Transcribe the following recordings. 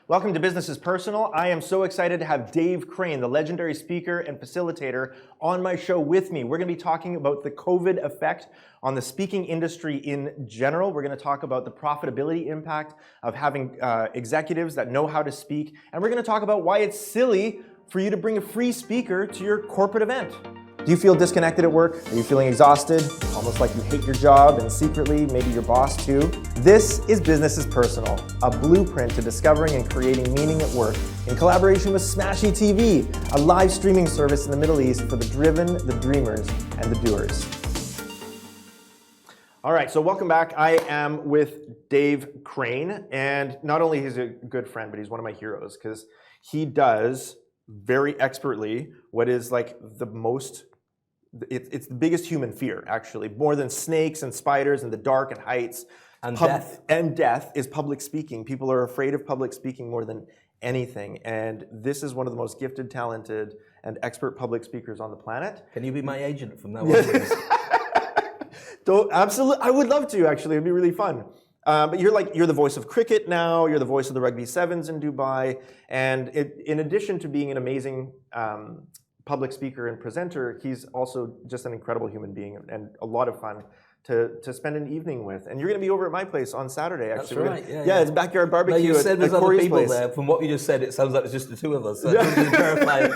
Welcome to Business is Personal. I am so excited to have Dave Crane, the legendary speaker and facilitator, on my show with me. We're going to be talking about the COVID effect on the speaking industry in general. We're going to talk about the profitability impact of having executives that know how to speak. And we're going to talk about why it's silly for you to bring a free speaker to your corporate event. Do you feel disconnected at work? Are you feeling exhausted? Almost like you hate your job and secretly, maybe your boss too? This is Business is Personal, a blueprint to discovering and creating meaning at work in collaboration with Smashy TV, a live streaming service in the Middle East for the driven, the dreamers, and the doers. All right, so welcome back. I am with Dave Crane, and not only is he a good friend, but he's one of my heroes because he does very expertly what is like the most, it's the biggest human fear, actually, more than snakes and spiders and the dark and heights. And death. And death is public speaking. People are afraid of public speaking more than anything. And this is one of the most gifted, talented, and expert public speakers on the planet. Can you be my agent from now on, please? Absolutely, I would love to, actually. It'd be really fun. But you're the voice of cricket now, you're the voice of the Rugby Sevens in Dubai, and in addition to being an amazing public speaker and presenter, he's also just an incredible human being and a lot of fun to spend an evening with. And you're going to be over at my place on Saturday, actually. That's right, yeah, it's backyard barbecue. No, you said there's at other Corrie's people place. there. From what you just said, it sounds like it's just the two of us. So verify.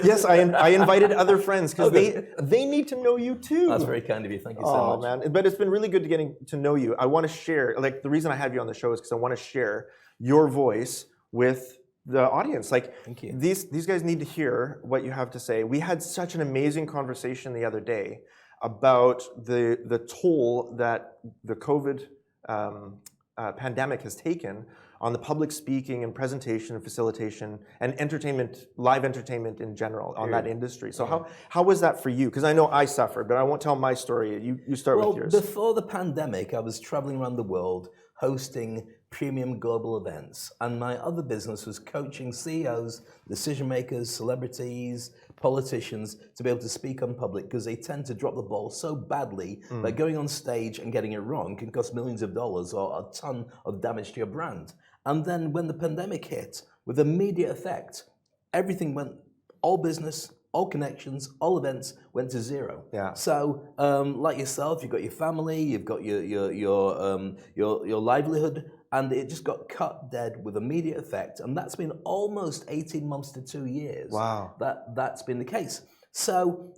Yes, I invited other friends because they need to know you too. That's very kind of you. Thank you so much. Man, but it's been really good getting to know you. I want to share, like the reason I have you on the show is because I want to share your voice with the audience. Like, thank you. These guys need to hear what you have to say. We had such an amazing conversation the other day about the toll that the COVID pandemic has taken on the public speaking and presentation and facilitation and entertainment, live entertainment in general, on that industry. So how was that for you? Because I know I suffered, but I won't tell my story. You start with yours. Before the pandemic, I was traveling around the world hosting premium global events. And my other business was coaching CEOs, decision makers, celebrities, politicians to be able to speak on public because they tend to drop the ball so badly that going on stage and getting it wrong can cost millions of dollars or a ton of damage to your brand. And then when the pandemic hit, with immediate effect, everything went, all business, all connections, all events went to zero. Yeah. So, like yourself, you've got your family, you've got your livelihood, and it just got cut dead with immediate effect. And that's been almost 18 months to 2 years. Wow. That's been the case. So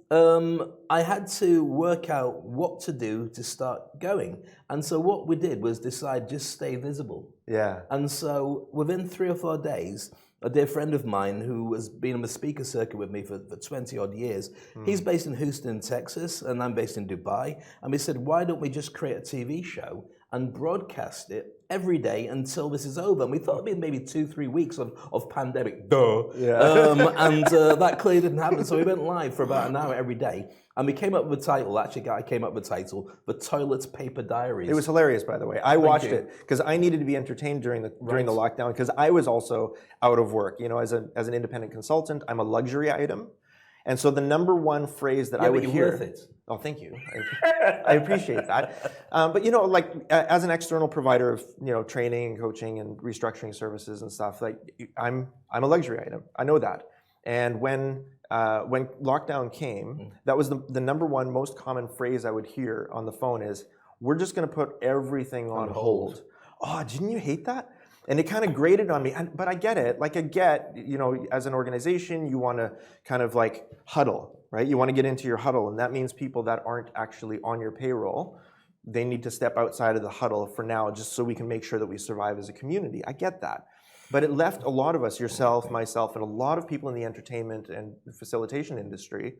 I had to work out what to do to start going. And so what we did was decide just stay visible. Yeah. And so within 3 or 4 days, a dear friend of mine who has been on the speaker circuit with me for 20 odd years, he's based in Houston, Texas, and I'm based in Dubai. And we said, why don't we just create a TV show and broadcast it every day until this is over? And we thought it'd be maybe 2-3 weeks of pandemic. Yeah. And that clearly didn't happen. So we went live for about an hour every day. And we came up with a title, actually, I came up with a title, The Toilet Paper Diaries. It was hilarious, by the way. I watched it because I needed to be entertained during the lockdown because I was also out of work. You know, as an independent consultant, I'm a luxury item. And so the number one phrase that I would hear... Worth it. Oh, thank you. I appreciate that. But you know, like as an external provider of training, coaching, and restructuring services and stuff, like I'm a luxury item. I know that. And when lockdown came, that was the number one most common phrase I would hear on the phone is, "We're just going to put everything on hold." Oh, didn't you hate that? And it kind of grated on me. But I get it. Like I get, as an organization, you want to kind of like huddle, right? You want to get into your huddle, and that means people that aren't actually on your payroll, they need to step outside of the huddle for now, just so we can make sure that we survive as a community. I get that. But it left a lot of us, yourself, myself, and a lot of people in the entertainment and facilitation industry,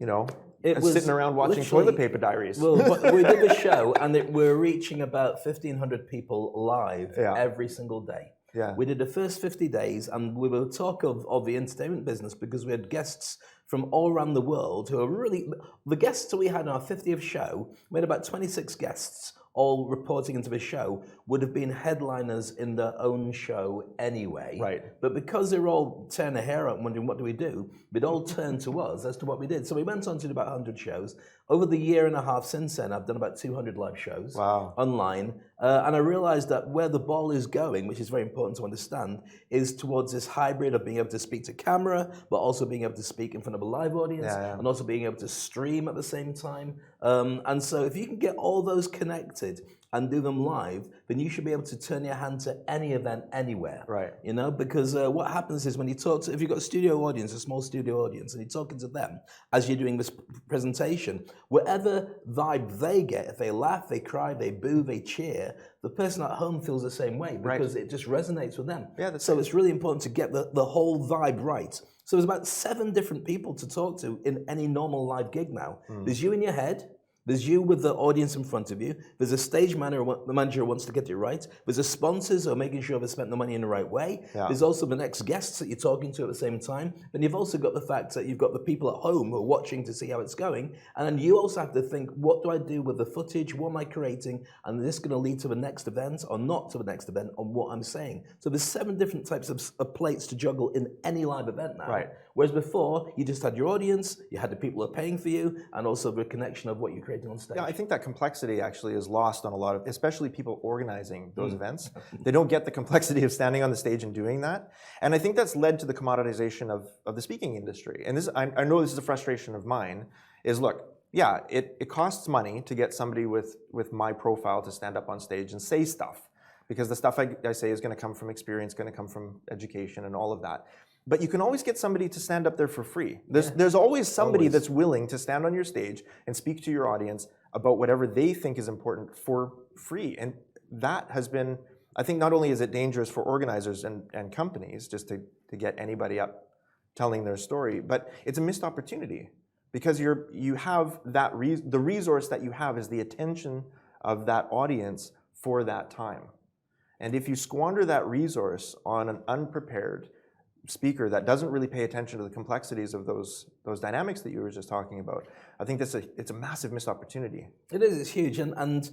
sitting around watching Toilet Paper Diaries. Well, we did the show, and we're reaching about 1,500 people live every single day. Yeah. We did the first 50 days, and we will talk of the entertainment business because we had guests from all around the world who are really, the guests that we had on our 50th show, we had about 26 guests, all reporting into the show would have been headliners in their own show anyway. Right. But because they're all tearing their hair out and wondering what do we do, they'd all turn to us as to what we did. So we went on to do about 100 shows. Over the year and a half since then, I've done about 200 live shows online. And I realized that where the ball is going, which is very important to understand, is towards this hybrid of being able to speak to camera, but also being able to speak in front of a live audience, and also being able to stream at the same time. And so if you can get all those connected and do them live, then you should be able to turn your hand to any event anywhere. Right. You know, because what happens is when you talk to, if you've got a studio audience, a small studio audience, and you're talking to them as you're doing this presentation, whatever vibe they get, if they laugh, they cry, they boo, they cheer, the person at home feels the same way because it just resonates with them. Yeah, so it's really important to get the whole vibe right. So there's about 7 different people to talk to in any normal live gig now. There's you in your head. There's you with the audience in front of you. There's a stage manager who wants to get it right. There's the sponsors who are making sure they've spent the money in the right way. Yeah. There's also the next guests that you're talking to at the same time. Then you've also got the fact that you've got the people at home who are watching to see how it's going. And then you also have to think, what do I do with the footage? What am I creating? And is this going to lead to the next event or not to the next event on what I'm saying? So there's 7 different types of plates to juggle in any live event now. Right. Whereas before, you just had your audience, you had the people who are paying for you, and also the connection of what you're creating on stage. Yeah, I think that complexity actually is lost on a lot of, especially people organizing those events. They don't get the complexity of standing on the stage and doing that. And I think that's led to the commoditization of the speaking industry. And this, I know this is a frustration of mine, is look, yeah, it costs money to get somebody with my profile to stand up on stage and say stuff, because the stuff I say is going to come from experience, going to come from education and all of that. But you can always get somebody to stand up there for free. There's always somebody that's willing to stand on your stage and speak to your audience about whatever they think is important for free. And that has been, I think not only is it dangerous for organizers and companies just to get anybody up telling their story, but it's a missed opportunity, because you have that the resource that you have is the attention of that audience for that time. And if you squander that resource on an unprepared speaker that doesn't really pay attention to the complexities of those dynamics that you were just talking about, I think it's a massive missed opportunity. It is, it's huge. And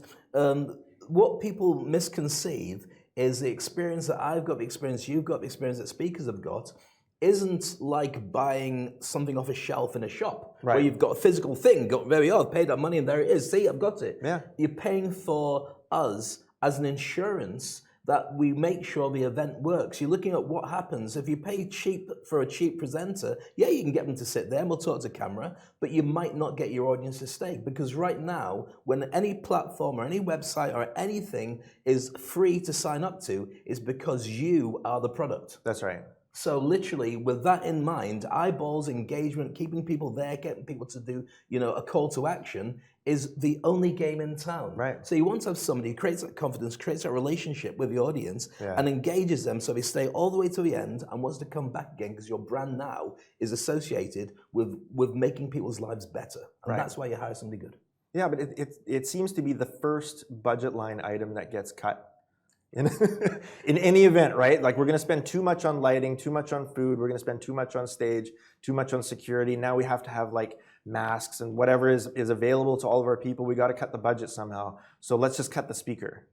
what people misconceive is the experience that I've got, the experience you've got, the experience that speakers have got, isn't like buying something off a shelf in a shop, where you've got a physical thing, there we are, I've paid that money and there it is, see, I've got it. Yeah. You're paying for us as an insurance that we make sure the event works. You're looking at what happens. If you pay cheap for a cheap presenter, yeah, you can get them to sit there and we'll talk to camera, but you might not get your audience to stay. Because right now, when any platform or any website or anything is free to sign up to, is because you are the product. That's right. So literally, with that in mind, eyeballs, engagement, keeping people there, getting people to do, a call to action is the only game in town. Right. So you want to have somebody who creates that confidence, creates that relationship with the audience, and engages them so they stay all the way to the end and wants to come back again, because your brand now is associated with making people's lives better. And that's why you hire somebody good. Yeah, but it seems to be the first budget line item that gets cut in any event, right? Like, we're going to spend too much on lighting, too much on food, we're going to spend too much on stage, too much on security. Now we have to have like masks and whatever is available to all of our people. We got to cut the budget somehow. So let's just cut the speaker,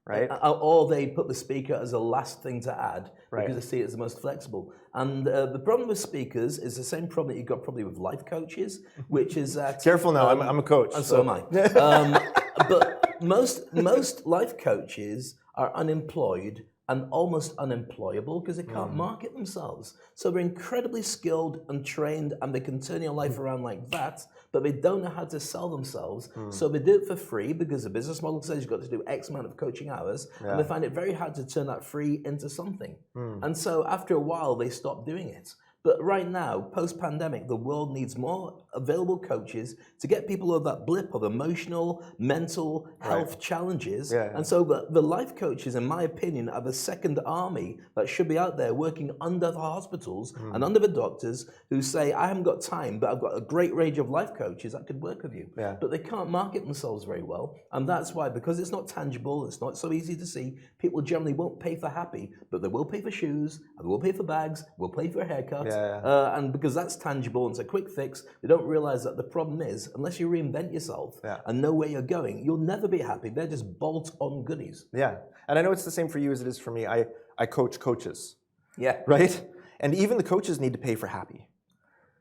right? Or they put the speaker as a last thing to add because they see it as the most flexible. And the problem with speakers is the same problem that you've got probably with life coaches, which is that... Careful now, I'm a coach. And so am I. But most life coaches are unemployed and almost unemployable because they can't market themselves. So they're incredibly skilled and trained and they can turn your life around like that, but they don't know how to sell themselves. So they do it for free because the business model says you've got to do X amount of coaching hours, and they find it very hard to turn that free into something. And so after a while, they stop doing it. But right now, post-pandemic, the world needs more available coaches to get people over that blip of emotional, mental health challenges. And so the life coaches, in my opinion, are the second army that should be out there working under the hospitals and under the doctors who say, I haven't got time, but I've got a great range of life coaches that could work with you. But they can't market themselves very well. And that's why, because it's not tangible, it's not so easy to see, people generally won't pay for happy, but they will pay for shoes, and they will pay for bags, will pay for a haircut. And because that's tangible and it's a quick fix, they don't don't realize that the problem is, unless you reinvent yourself and know where you're going, you'll never be happy. They're just bolt-on goodies. Yeah, and I know it's the same for you as it is for me. I coach coaches. Yeah. Right? And even the coaches need to pay for happy.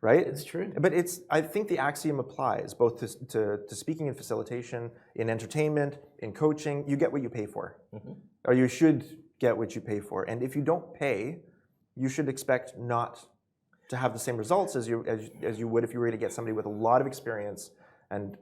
Right? It's true. But I think the axiom applies both to speaking and facilitation, in entertainment, in coaching. You get what you pay for. Or you should get what you pay for. And if you don't pay, you should expect not to have the same results as you would if you were to get somebody with a lot of experience and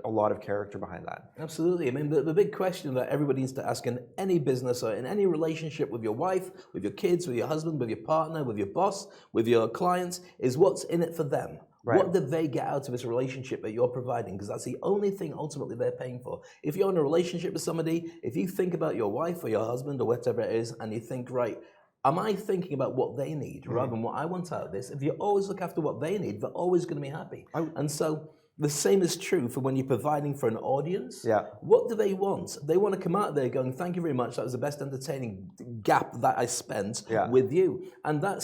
a lot of character behind that. Absolutely. I mean, the big question that everybody needs to ask in any business or in any relationship with your wife, with your kids, with your husband, with your partner, with your boss, with your clients, is what's in it for them? Right. What do they get out of this relationship that you're providing? Because that's the only thing ultimately they're paying for. If you're in a relationship with somebody, if you think about your wife or your husband or whatever it is, and you think, right, am I thinking about what they need rather than what I want out of this? If you always look after what they need, they're always going to be happy. And so the same is true for when you're providing for an audience. Yeah. What do they want? They want to come out there going, thank you very much, that was the best entertaining gap that I spent with you. And that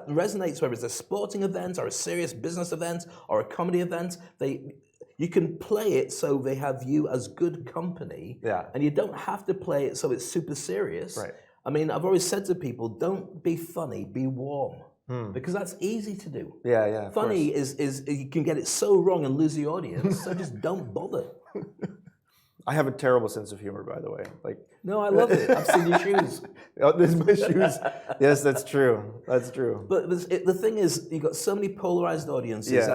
resonates whether it's a sporting event or a serious business event or a comedy event. You can play it so they have you as good company. Yeah. And you don't have to play it so it's super serious. Right. I mean, I've always said to people, don't be funny, be warm. Because that's easy to do. Yeah. Funny is you can get it so wrong and lose the audience, so just don't bother. I have a terrible sense of humor, by the way. No, I love it. I've seen your shoes. Oh, there's my shoes. Yes, that's true. That's true. But the thing is, you've got so many polarized audiences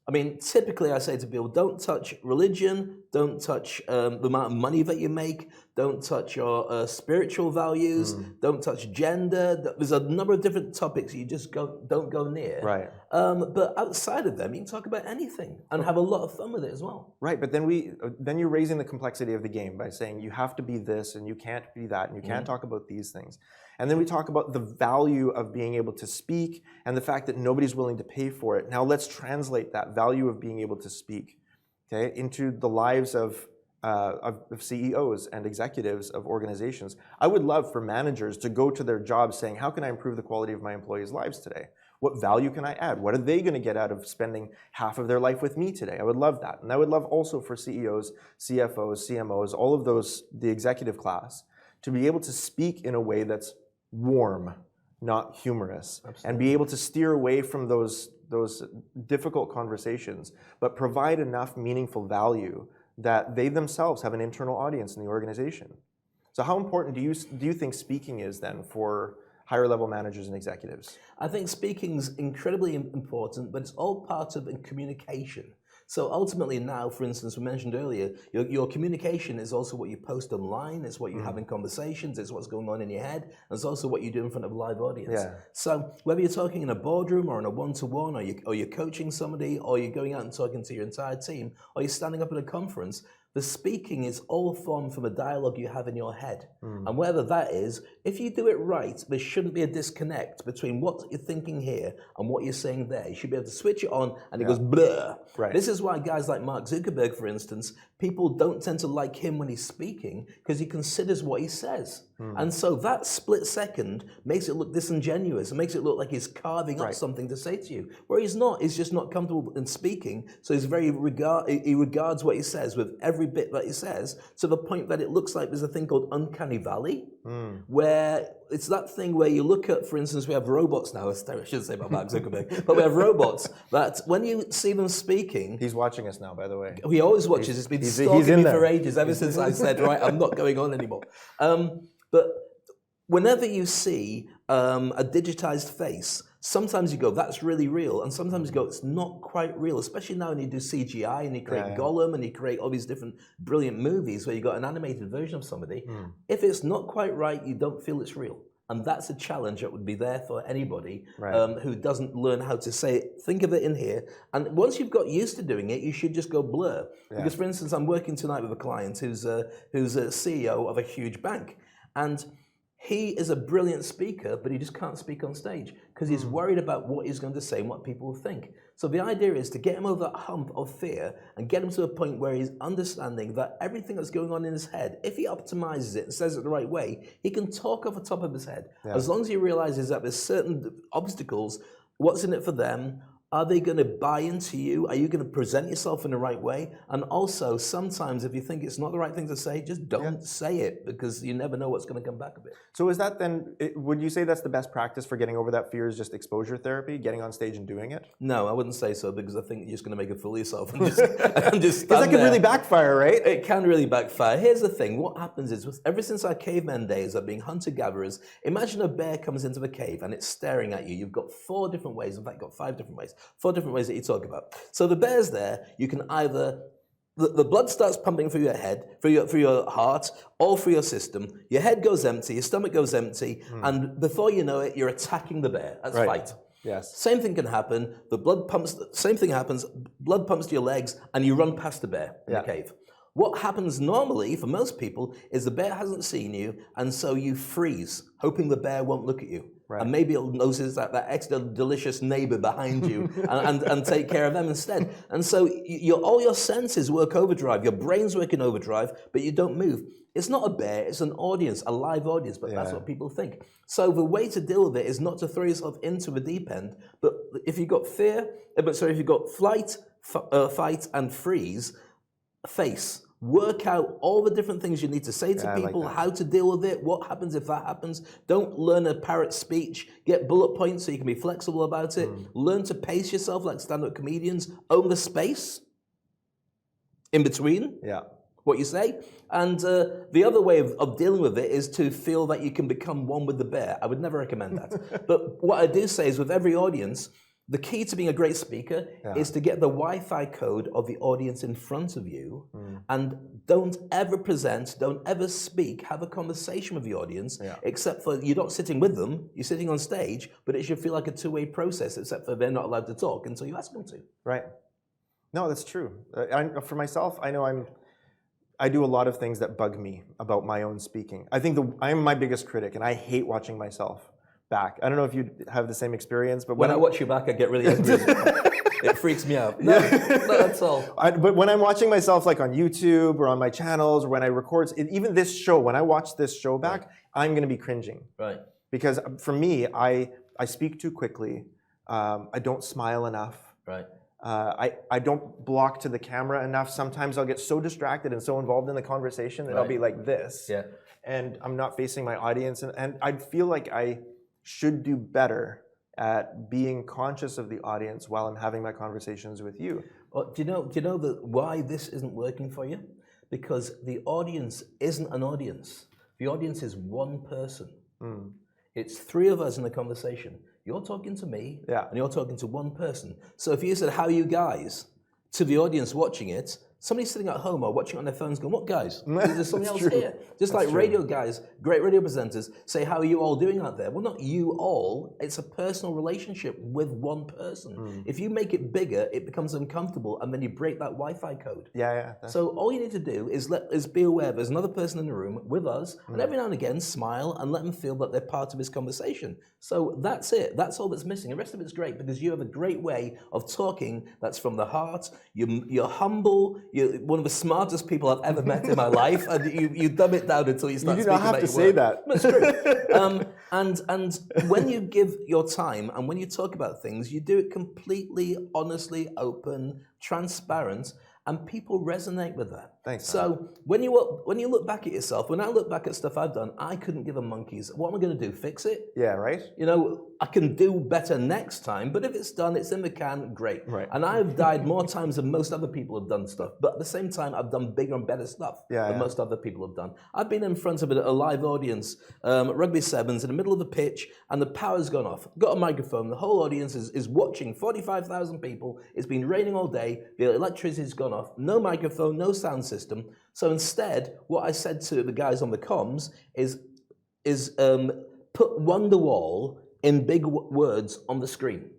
I mean, typically I say to people, don't touch religion, don't touch the amount of money that you make, don't touch your spiritual values, don't touch gender. There's a number of different topics you just don't go near. Right. But outside of them, you can talk about anything and have a lot of fun with it as well. Right, but then you're raising the complexity of the game by saying you have to be this and you can't be that and you can't talk about these things. And then we talk about the value of being able to speak and the fact that nobody's willing to pay for it. Now let's translate that value of being able to speak, into the lives of CEOs and executives of organizations. I would love for managers to go to their jobs saying, how can I improve the quality of my employees' lives today? What value can I add? What are they going to get out of spending half of their life with me today? I would love that. And I would love also for CEOs, CFOs, CMOs, all of those, the executive class, to be able to speak in a way that's warm, not humorous. Absolutely. And be able to steer away from those difficult conversations, but provide enough meaningful value that they themselves have an internal audience in the organization. So how important do you think speaking is then for higher level managers and executives? I think speaking's incredibly important, but it's all part of communication. So ultimately now, for instance, we mentioned earlier, your communication is also what you post online, it's what you have in conversations, it's what's going on in your head, and it's also what you do in front of a live audience. Yeah. So whether you're talking in a boardroom or in a one-to-one, or you're coaching somebody, or you're going out and talking to your entire team, or you're standing up at a conference, the speaking is all formed from a dialogue you have in your head. And whether that is, if you do it right, there shouldn't be a disconnect between what you're thinking here and what you're saying there. You should be able to switch it on and it goes blur. Right. This is why guys like Mark Zuckerberg, for instance, people don't tend to like him when he's speaking because he considers what he says. And so that split second makes it look disingenuous. It makes it look like he's carving up something to say to you. Where he's not. He's just not comfortable in speaking. So he regards what he says with every bit that he says to the point that it looks like there's a thing called uncanny valley, where it's that thing where you look at, for instance, we have robots now. I shouldn't say about Mark Zuckerberg, but we have robots that when you see them speaking... He's watching us now, by the way. He always watches. He's been stalking me for ages, ever since I said, right, I'm not going on anymore. But whenever you see a digitized face, sometimes you go, that's really real. And sometimes you go, it's not quite real, especially now when you do CGI and you create Gollum and you create all these different brilliant movies where you got an animated version of somebody. If it's not quite right, you don't feel it's real. And that's a challenge that would be there for anybody who doesn't learn how to say it. Think of it in here. And once you've got used to doing it, you should just go blur. Because, for instance, I'm working tonight with a client who's a CEO of a huge bank. And he is a brilliant speaker, but he just can't speak on stage because he's worried about what he's going to say and what people will think. So the idea is to get him over that hump of fear and get him to a point where he's understanding that everything that's going on in his head, if he optimizes it and says it the right way, he can talk off the top of his head. As long as he realizes that there's certain obstacles, what's in it for them, Are they going to buy into you? Are you going to present yourself in the right way? And also, sometimes if you think it's not the right thing to say, just don't say it, because you never know what's going to come back of it. So is that then, would you say that's the best practice for getting over that fear, is just exposure therapy, getting on stage and doing it? No, I wouldn't say so, because I think you're just going to make a fool of yourself and just, and just Because that stand could there. really backfire, right? It can really backfire. Here's the thing. What happens is, ever since our caveman days of being hunter-gatherers, imagine a bear comes into the cave and it's staring at you. You've got 4 different ways. In fact, you've got 5 different ways. 4 different ways that you talk about. So the bear's there. You can either... The blood starts pumping through your head, through your heart, all through your system. Your head goes empty, your stomach goes empty, and before you know it, you're attacking the bear. That's fight. Yes. Same thing can happen. Same thing happens. Blood pumps to your legs, and you run past the bear in the cave. What happens normally for most people is the bear hasn't seen you, and so you freeze, hoping the bear won't look at you. Right. And maybe it'll notice that extra delicious neighbor behind you and take care of them instead. And so all your senses work overdrive. Your brain's working overdrive, but you don't move. It's not a bear, it's an audience, a live audience, but that's what people think. So the way to deal with it is not to throw yourself into the deep end, but if you've got if you've got flight, fight, and freeze, face. Work out all the different things you need to say to people, how to deal with it, what happens if that happens. Don't learn a parrot speech. Get bullet points so you can be flexible about it. Learn to pace yourself like stand-up comedians. Own the space in between what you say. And the other way of dealing with it is to feel that you can become one with the bear. I would never recommend that. But what I do say is, with every audience, the key to being a great speaker is to get the Wi-Fi code of the audience in front of you, and don't ever present, don't ever speak, have a conversation with the audience, except for you're not sitting with them, you're sitting on stage, but it should feel like a two-way process, except for they're not allowed to talk until you ask them to. Right. No, that's true. For myself, I know I do a lot of things that bug me about my own speaking. I think I'm my biggest critic, and I hate watching myself back. I don't know if you have the same experience, but when I watch you back, I get really angry. It freaks me out. No, that's all. But when I'm watching myself, like on YouTube or on my channels, or when I record, even this show, when I watch this show back, I'm going to be cringing. Right. Because for me, I speak too quickly. I don't smile enough. Right. I don't block to the camera enough. Sometimes I'll get so distracted and so involved in the conversation that I'll be like this. Yeah. And I'm not facing my audience. And I feel like I should do better at being conscious of the audience while I'm having my conversations with you. Well, do you know why this isn't working for you? Because the audience isn't an audience. The audience is one person. It's 3 of us in a conversation. You're talking to me, and you're talking to one person. So if you said, "How are you guys?" to the audience watching it, somebody sitting at home or watching it on their phones going, "What guys? There's something else here." Just like radio guys, great radio presenters say, "How are you all doing out there?" Well, not you all. It's a personal relationship with one person. If you make it bigger, it becomes uncomfortable, and then you break that Wi-Fi code. So all you need to do is be aware there's another person in the room with us, and every now and again smile and let them feel that they're part of this conversation. So that's it. That's all that's missing. The rest of it's great, because you have a great way of talking that's from the heart. You're humble. You're one of the smartest people I've ever met in my life, and you dumb it down until you start. You do not have to say that. That's true. And when you give your time and when you talk about things, you do it completely, honestly, open, transparent, and people resonate with that. Thanks. So when you look back at yourself, when I look back at stuff I've done, I couldn't give a monkey's. What am I going to do? Fix it? Yeah, right. You know, I can do better next time, but if it's done, it's in the can, great. Right. And I've died more times than most other people have done stuff, but at the same time, I've done bigger and better stuff than most other people have done. I've been in front of a live audience at Rugby Sevens in the middle of the pitch, and the power's gone off. Got a microphone, the whole audience is watching, 45,000 people. It's been raining all day, the electricity's gone off, no microphone, no sound system. So instead, what I said to the guys on the comms is put Wonderwall in big words on the screen.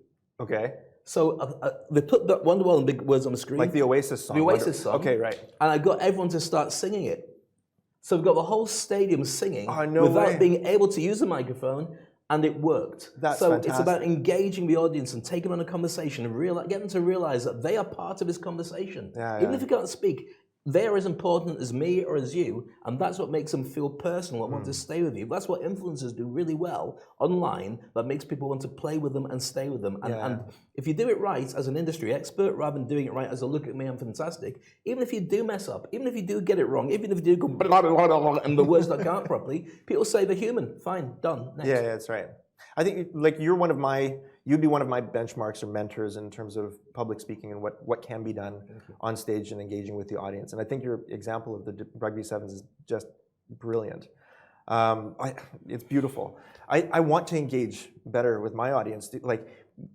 Okay. So they put that Wonderwall in big words on the screen. Like the Oasis song. The Oasis song. Okay, right. And I got everyone to start singing it. So we've got the whole stadium singing no without way. being able to use the microphone, and it worked. That's so fantastic. It's about engaging the audience and taking them on a conversation and get them to realize that they are part of this conversation. Even if you can't speak, they're as important as me or as you, and that's what makes them feel personal and want to stay with you. That's what influencers do really well online, that makes people want to play with them and stay with them. And if you do it right as an industry expert, rather than doing it right as a look at me, I'm fantastic, even if you do mess up, even if you do get it wrong, even if you do go blah, blah, blah, blah, and the words that can't properly, people say they're human. Fine, done, next. Yeah, that's right. I think like you'd be one of my benchmarks or mentors in terms of public speaking and what can be done on stage and engaging with the audience. And I think your example of the Rugby Sevens is just brilliant. It's beautiful. I want to engage better with my audience. Like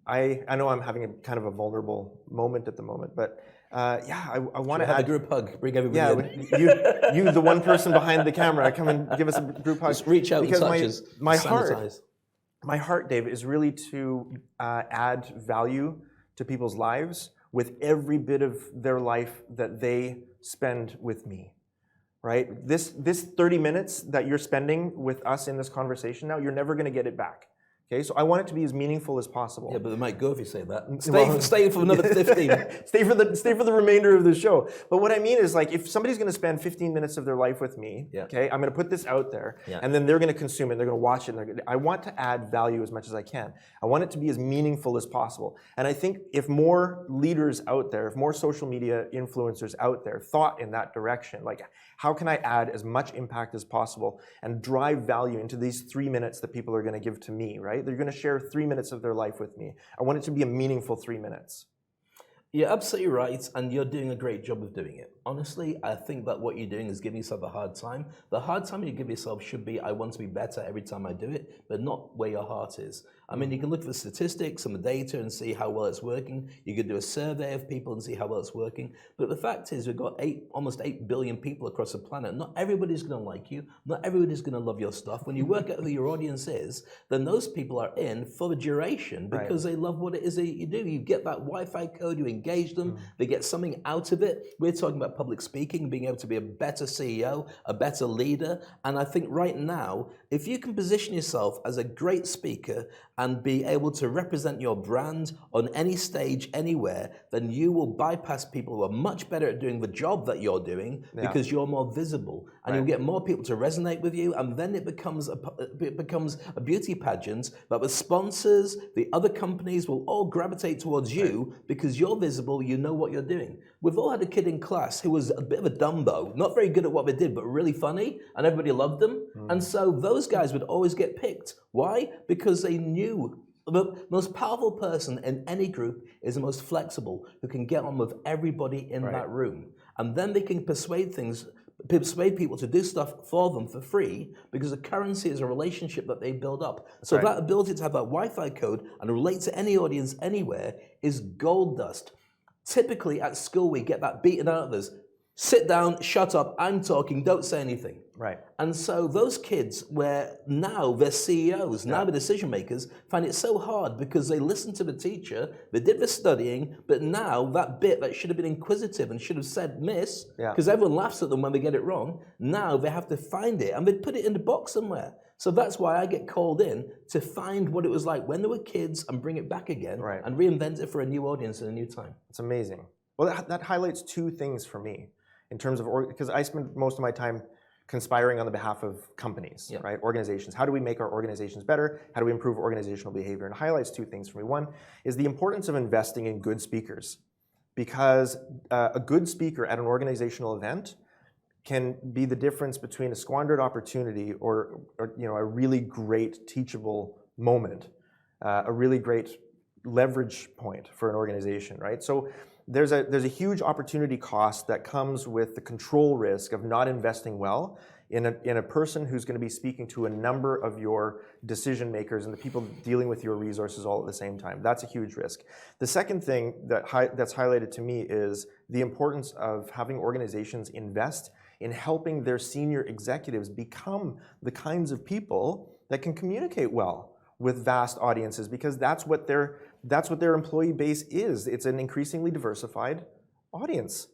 I know I'm having a kind of a vulnerable moment at the moment, but I want to have add a group hug. Bring everybody in. you, the one person behind the camera, come and give us a group hug. Just reach out because and touch us. My heart, Dave, is really to add value to people's lives with every bit of their life that they spend with me, right? This 30 minutes that you're spending with us in this conversation now, you're never going to get it back. Okay, so I want it to be as meaningful as possible. Yeah, but it might go if you say that. Stay for another 15. stay for the remainder of the show. But what I mean is, like, if somebody's going to spend 15 minutes of their life with me, okay, I'm going to put this out there, and then they're going to consume it, they're going to watch it, and I want to add value as much as I can. I want it to be as meaningful as possible. And I think if more leaders out there, if more social media influencers out there thought in that direction, like, how can I add as much impact as possible and drive value into these 3 minutes that people are going to give to me, right? They're going to share 3 minutes of their life with me. I want it to be a meaningful 3 minutes. You're absolutely right, and you're doing a great job of doing it. Honestly, I think that what you're doing is giving yourself a hard time. The hard time you give yourself should be, I want to be better every time I do it, but not where your heart is. I mean, you can look at the statistics and the data and see how well it's working. You could do a survey of people and see how well it's working. But the fact is, we've got almost 8 billion people across the planet. Not everybody's going to like you. Not everybody's going to love your stuff. When you work out who your audience is, then those people are in for the duration because they love what it is that you do. You get that Wi-Fi code, you engage them, they get something out of it. We're talking about public speaking, being able to be a better CEO, a better leader. And I think right now, if you can position yourself as a great speaker and be able to represent your brand on any stage, anywhere, then you will bypass people who are much better at doing the job that you're doing because you're more visible. And you'll get more people to resonate with you, and then it becomes a beauty pageant that the sponsors, the other companies will all gravitate towards you because you're visible, you know what you're doing. We've all had a kid in class who was a bit of a Dumbo, not very good at what they did, but really funny, and everybody loved them. And so those guys would always get picked. Why? Because they knew the most powerful person in any group is the most flexible, who can get on with everybody in that room. And then they can persuade people to do stuff for them for free, because the currency is a relationship that they build up. So that ability to have that Wi-Fi code and relate to any audience anywhere is gold dust. Typically at school, we get that beaten out of us. Sit down, shut up, I'm talking, don't say anything. Right. And so those kids, where now they're CEOs, now they're decision makers, find it so hard because they listened to the teacher, they did the studying, but now that bit that should have been inquisitive and should have said miss, because everyone laughs at them when they get it wrong, now they have to find it and they put it in the box somewhere. So that's why I get called in to find what it was like when they were kids and bring it back again and reinvent it for a new audience in a new time. It's amazing. Well, that highlights two things for me in terms of, because I spend most of my time conspiring on the behalf of companies, right? Organizations. How do we make our organizations better? How do we improve organizational behavior? And it highlights two things for me. One is the importance of investing in good speakers, because a good speaker at an organizational event can be the difference between a squandered opportunity or a really great teachable moment, a really great leverage point for an organization, right? So there's a huge opportunity cost that comes with the control risk of not investing well in a person who's going to be speaking to a number of your decision makers and the people dealing with your resources all at the same time. That's a huge risk. The second thing that's highlighted to me is the importance of having organizations invest in helping their senior executives become the kinds of people that can communicate well with vast audiences, because that's what their employee base is. It's an increasingly diversified audience.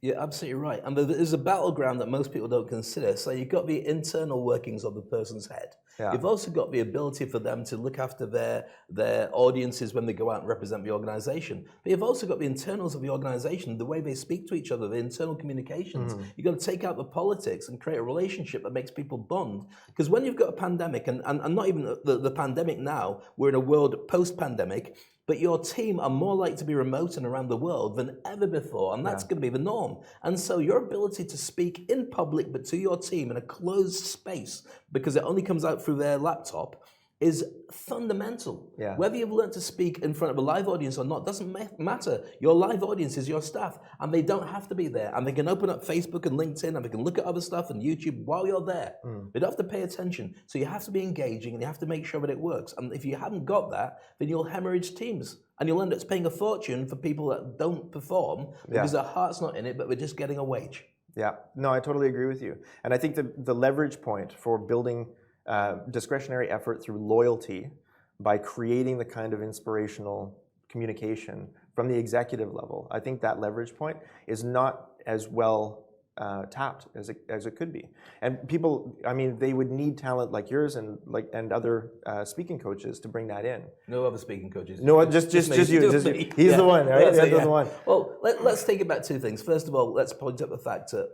You're absolutely right. And there's a battleground that most people don't consider. So you've got the internal workings of the person's head. Yeah. You've also got the ability for them to look after their audiences when they go out and represent the organization. But you've also got the internals of the organization, the way they speak to each other, the internal communications. You've got to take out the politics and create a relationship that makes people bond. Because when you've got a pandemic, and not even the pandemic now, we're in a world post-pandemic, but your team are more likely to be remote and around the world than ever before, and that's going to be the norm. And so your ability to speak in public, but to your team in a closed space, because it only comes out through their laptop, is fundamental. Yeah. Whether you've learned to speak in front of a live audience or not doesn't matter. Your live audience is your staff, and they don't have to be there. And they can open up Facebook and LinkedIn, and they can look at other stuff and YouTube while you're there. They don't have to pay attention. So you have to be engaging, and you have to make sure that it works. And if you haven't got that, then you'll hemorrhage teams. And you'll end up paying a fortune for people that don't perform because their heart's not in it, but we're just getting a wage. Yeah, no, I totally agree with you. And I think the leverage point for building discretionary effort through loyalty by creating the kind of inspirational communication from the executive level, I think that leverage point is not as well tapped as it could be. And people, I mean, they would need talent like yours and other speaking coaches to bring that in. No other speaking coaches. No, just you. He's the one, right? Yeah, the one. Well, let's take it back two things. First of all, let's point out the fact that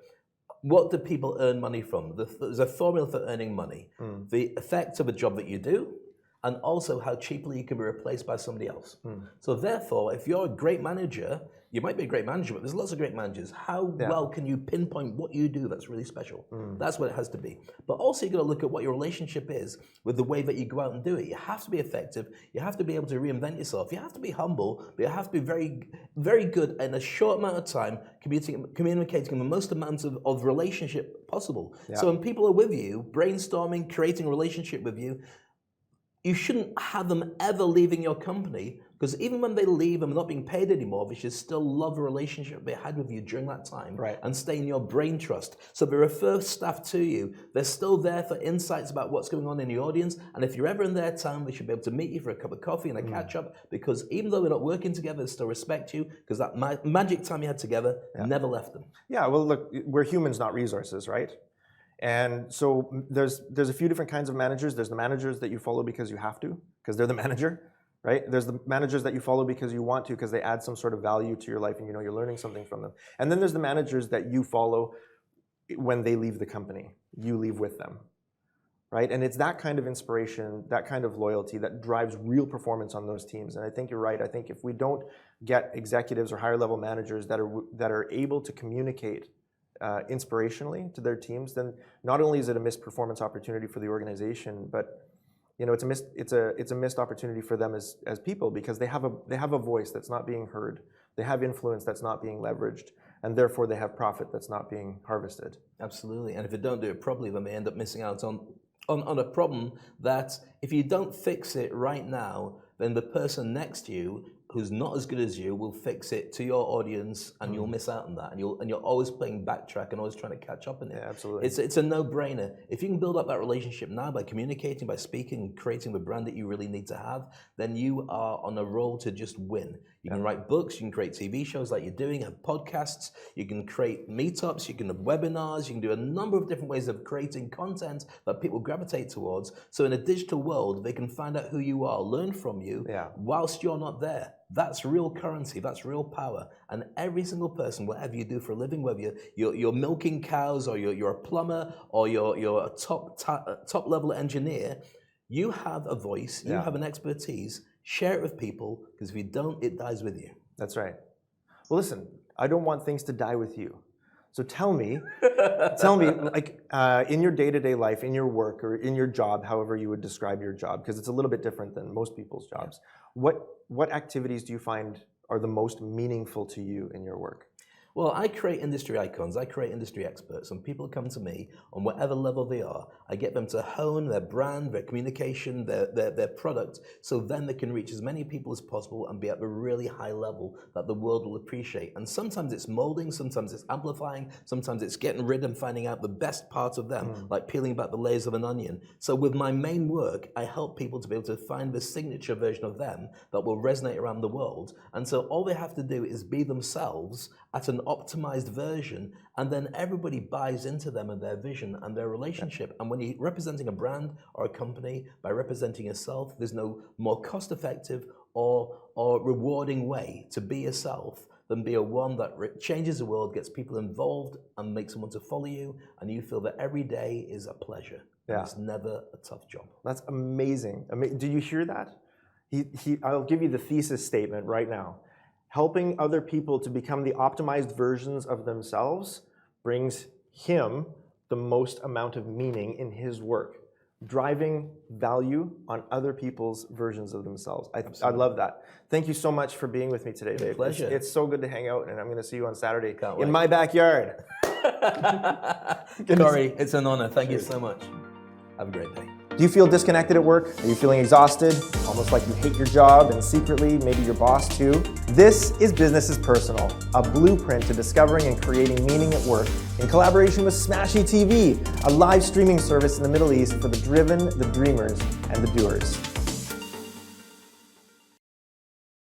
what do people earn money from? There's a formula for earning money. The effect of a job that you do, and also how cheaply you can be replaced by somebody else. So therefore, if you're a great manager, you might be a great manager, but there's lots of great managers. How well can you pinpoint what you do that's really special? That's what it has to be. But also you've got to look at what your relationship is with the way that you go out and do it. You have to be effective. You have to be able to reinvent yourself. You have to be humble, but you have to be very, very good in a short amount of time communicating the most amounts of relationship possible. So when people are with you, brainstorming, creating a relationship with you, you shouldn't have them ever leaving your company, because even when they leave and they're not being paid anymore, they should still love the relationship they had with you during that time and stay in your brain trust. So they refer staff to you. They're still there for insights about what's going on in the audience. And if you're ever in their town, they should be able to meet you for a cup of coffee and a catch up, because even though we're not working together, they still respect you, because that magic time you had together never left them. Yeah, well, look, we're humans, not resources, right? And so there's a few different kinds of managers. There's the managers that you follow because you have to, because they're the manager, right? There's the managers that you follow because you want to, because they add some sort of value to your life and you know you're learning something from them. And then there's the managers that you follow when they leave the company. You leave with them, right? And it's that kind of inspiration, that kind of loyalty that drives real performance on those teams. And I think you're right. I think if we don't get executives or higher level managers that are able to communicate inspirationally to their teams, then not only is it a missed performance opportunity for the organization, but you know it's a missed opportunity for them as people, because they have a voice that's not being heard, they have influence that's not being leveraged, and therefore they have profit that's not being harvested. Absolutely, and if they don't do it properly, then they end up missing out on a problem that if you don't fix it right now, then the person next to you who's not as good as you will fix it to your audience, and you'll miss out on that, and you're always playing backtrack and always trying to catch up in it. Yeah, absolutely. It's a no-brainer. If you can build up that relationship now by communicating, by speaking, and creating the brand that you really need to have, then you are on a roll to just win. You can write books, you can create TV shows like you're doing, have podcasts, you can create meetups, you can have webinars, you can do a number of different ways of creating content that people gravitate towards. So in a digital world, they can find out who you are, learn from you, whilst you're not there. That's real currency, that's real power. And every single person, whatever you do for a living, whether you're milking cows, or you're a plumber, or you're a top level engineer, you have a voice, you have an expertise. Share it with people, because if you don't, it dies with you. That's right. Well, listen, I don't want things to die with you. So tell me, like in your day-to-day life, in your work, or in your job, however you would describe your job, because it's a little bit different than most people's jobs. What activities do you find are the most meaningful to you in your work? Well, I create industry icons, I create industry experts, and people come to me on whatever level they are. I get them to hone their brand, their communication, their product, so then they can reach as many people as possible and be at a really high level that the world will appreciate. And sometimes it's molding, sometimes it's amplifying, sometimes it's getting rid and finding out the best parts of them, like peeling back the layers of an onion. So with my main work, I help people to be able to find the signature version of them that will resonate around the world. And so all they have to do is be themselves, at an optimized version, and then everybody buys into them and their vision and their relationship. And when you're representing a brand or a company, by representing yourself, there's no more cost-effective or rewarding way to be yourself than be a one that changes the world, gets people involved, and makes someone to follow you, and you feel that every day is a pleasure. Yeah. It's never a tough job. That's amazing. Did you hear that? I'll give you the thesis statement right now. Helping other people to become the optimized versions of themselves brings him the most amount of meaning in his work. Driving value on other people's versions of themselves. I love that. Thank you so much for being with me today, Dave. Pleasure. It's so good to hang out, and I'm going to see you on Saturday Can't in wait. my backyard. Corrie, it's an honor. Thank you so much. Have a great day. Do you feel disconnected at work? Are you feeling exhausted? Almost like you hate your job and secretly, maybe your boss too? This is Business is Personal, a blueprint to discovering and creating meaning at work in collaboration with Smashy TV, a live streaming service in the Middle East for the driven, the dreamers, and the doers.